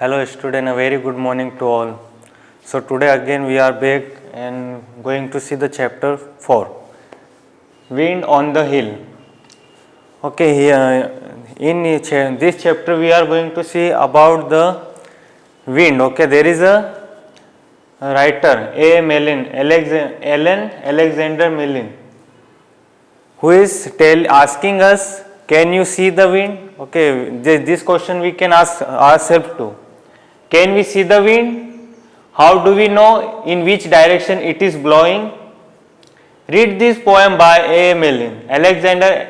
Hello student, a very good morning to all. So today again we are back and going to see the chapter 4, Wind on the Hill. Okay, here in this chapter we are going to see about the wind. Okay, there is a writer Alan Alexander Mellin, who is asking us, can you see the wind? Okay, this question we can ask ourselves too. Can we see the wind? How do we know in which direction it is blowing? Read this poem by Alan Alexander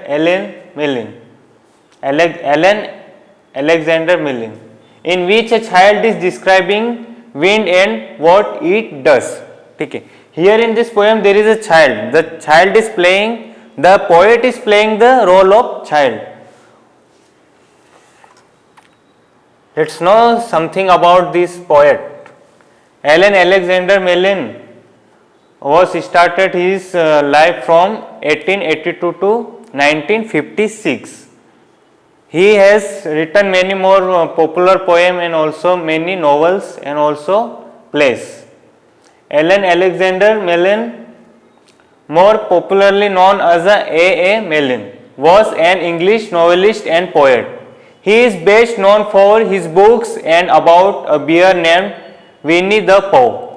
Mellin, in which a child is describing wind and what it does. Okay. Here in this poem there is a child. The child is playing, the poet is playing the role of child. Let's know something about this poet. Alan Alexander Mellin was started his life from 1882 to 1956. He has written many more popular poems and also many novels and also plays. Alan Alexander Mellin, more popularly known as A. Mellin, was an English novelist and poet. He is best known for his books and about a bear named Winnie the Pooh.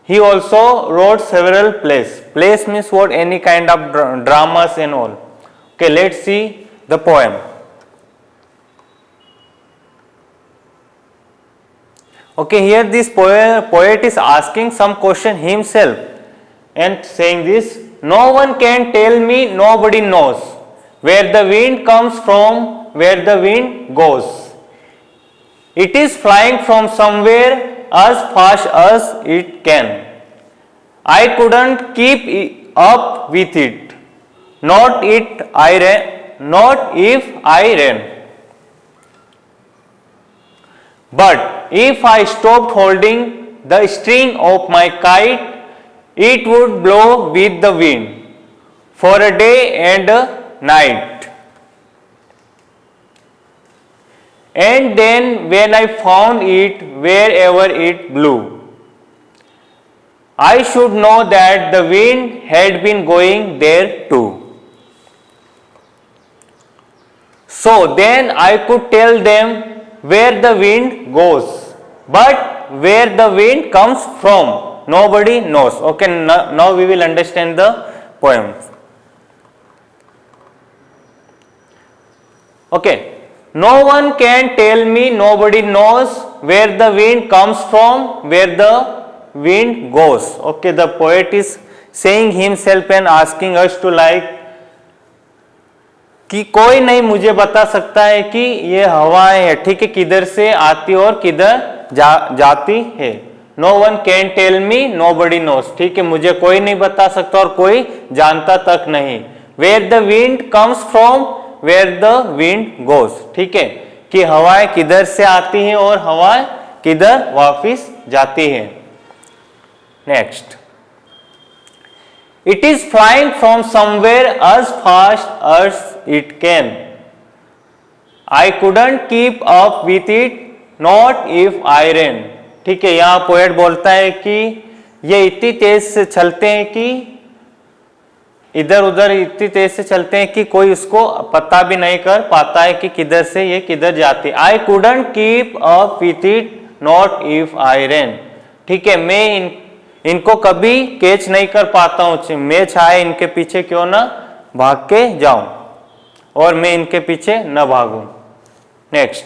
He also wrote several plays. Plays means what? Any kind of dramas and all. Okay, let's see the poem. Okay, here this poet is asking some question himself and saying this: no one can tell me, nobody knows where the wind comes from, where the wind goes. It is flying from somewhere as fast as it can. I couldn't keep up with it, not if I ran. But if I stopped holding the string of my kite, it would blow with the wind for a day and a night. And then when I found it wherever it blew, I should know that the wind had been going there too. So then I could tell them where the wind goes, but where the wind comes from, nobody knows. Okay, now we will understand the poem. Okay. No one can tell me, nobody knows where the wind comes from, where the wind goes. Okay, the poet is saying himself and asking us to कि कोई नहीं मुझे बता सकता है कि ये हवाएं है, ठीक है, किधर से आती और किधर जाती है. No one can tell me, nobody knows. ठीक है, मुझे कोई नहीं बता सकता और कोई जानता तक नहीं. Where the wind comes from, where the wind goes. ठीक है, कि हवाएं किधर से आती हैं और हवाएं किधर वापिस जाती हैं. Next, it is flying from somewhere as fast as it can. I couldn't keep up with it, not if I ran. ठीक है, यहां पोएट बोलता है कि ये इतनी तेज से चलते हैं कि इधर उधर इतनी तेज से चलते हैं कि कोई उसको पता भी नहीं कर पाता है कि किधर से ये किधर जाती है. I couldn't keep up with it, not if I ran. ठीक है, मैं इनको कभी कैच नहीं कर पाता हूं, मैं चाहे इनके पीछे क्यों ना भाग के जाऊं और मैं इनके पीछे न भागूं. Next,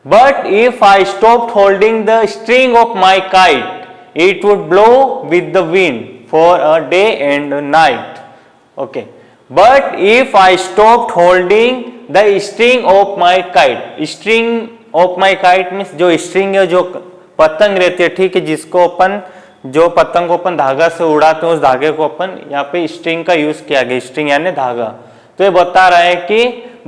but if I stopped holding the string of my kite, it would blow with the wind for a day and a night. Okay, but if I stopped holding the string of my kite, string of my kite means जो string है, जो पतंग रहती है, ठीक है, जिसको अपन जो पतंग को अपन धागा से उड़ाते हैं, उस धागे को अपन यहाँ पे स्ट्रिंग का यूज किया गया, स्ट्रिंग यानी धागा. तो ये बता रहा है कि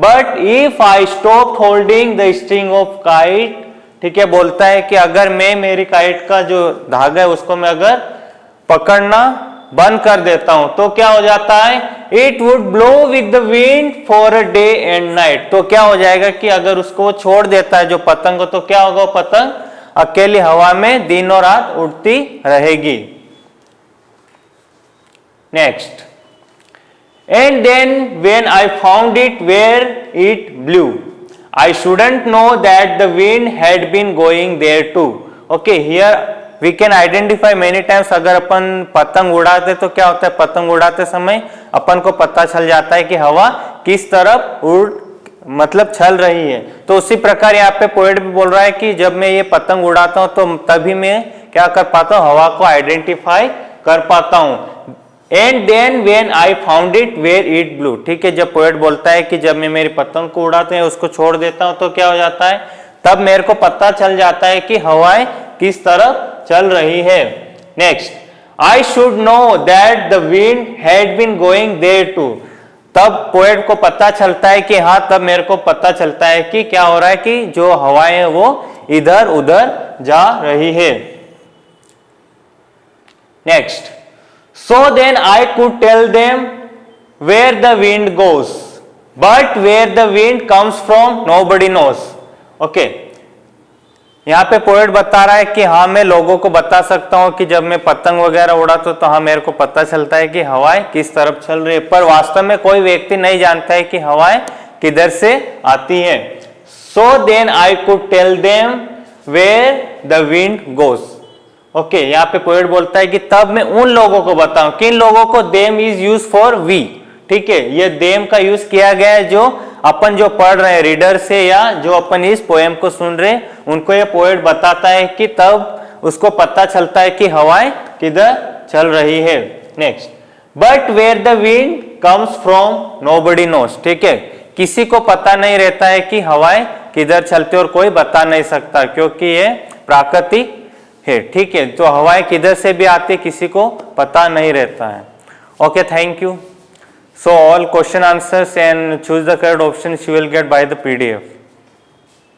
but if I stopped holding the string of kite, ठीक है, बोलता है कि अगर मैं मेरी काइट का जो धागा है उसको मैं अगर पकड़ना बंद कर देता हूं तो क्या हो जाता है, it would blow with the wind for a day and night. तो क्या हो जाएगा कि अगर उसको छोड़ देता है जो पतंग को, तो क्या होगा, वो पतंग अकेली हवा में दिन और रात उड़ती रहेगी। Next, and then when I found it where it blew, I shouldn't know that the wind had been going there too. Okay, here we can identify many times। अगर अपन पतंग उड़ाते तो क्या होता है, पतंग उड़ाते समय अपन को पता चल जाता है कि हवा किस तरफ उड़ मतलब चल रही है। तो उसी प्रकार यहाँ पे पोएट भी बोल रहा है कि जब मैं ये पतंग उड़ाता हूँ तो तभी मैं क्या कर पाता हूँ, हवा को आइडेंटिफाई कर पाता हूँ। And then when I found it where it blew, ठीक है, जब पोएट बोलता है कि जब मैं मेरी पतंग को उड़ाते हैं उसको छोड़ देता हूं तो क्या हो जाता है, तब मेरे को पता चल जाता है कि हवाएं किस तरफ चल रही है। Next, I should know that the wind had been going there too, तब पोएट को पता चलता है कि हाँ, तब मेरे को पता चलता है कि क्या हो रहा है कि जो हवाएं हैं वो इधर उधर जा रही है। Next, so then I could tell them where the wind goes, but where the wind comes from nobody knows. Okay, यहाँ पे पोएट बता रहा है कि हाँ, मैं लोगों को बता सकता हूँ कि जब मैं पतंग वगैरह उड़ाता हूँ तो हाँ, मेरे को पता चलता है कि हवाएं किस तरफ चल रही है, पर वास्तव में कोई व्यक्ति नहीं जानता है कि हवाएं किधर से आती हैं। So then I could tell them where the wind goes. Okay, यहाँ पे पोएट बोलता है कि तब मैं उन लोगों को बताऊं, किन लोगों को, them is use for we, ठीक है, ये देम का यूज किया गया है जो अपन जो पढ़ रहे हैं रीडर से या जो अपन इस पोएम को सुन रहे हैं उनको ये पोएट बताता है कि तब उसको पता चलता है कि हवाएं किधर चल रही है। Next, but where the wind comes from nobody knows, ठीक है, किसी को पता नहीं रहता है कि हवाएं किधर चलती और कोई बता नहीं सकता क्योंकि ये प्राकृतिक है, ठीक है, तो हवाएं किधर से भी आती किसी को पता नहीं रहता है। Okay, thank you. So all question answers and choose the correct option you will get by the PDF।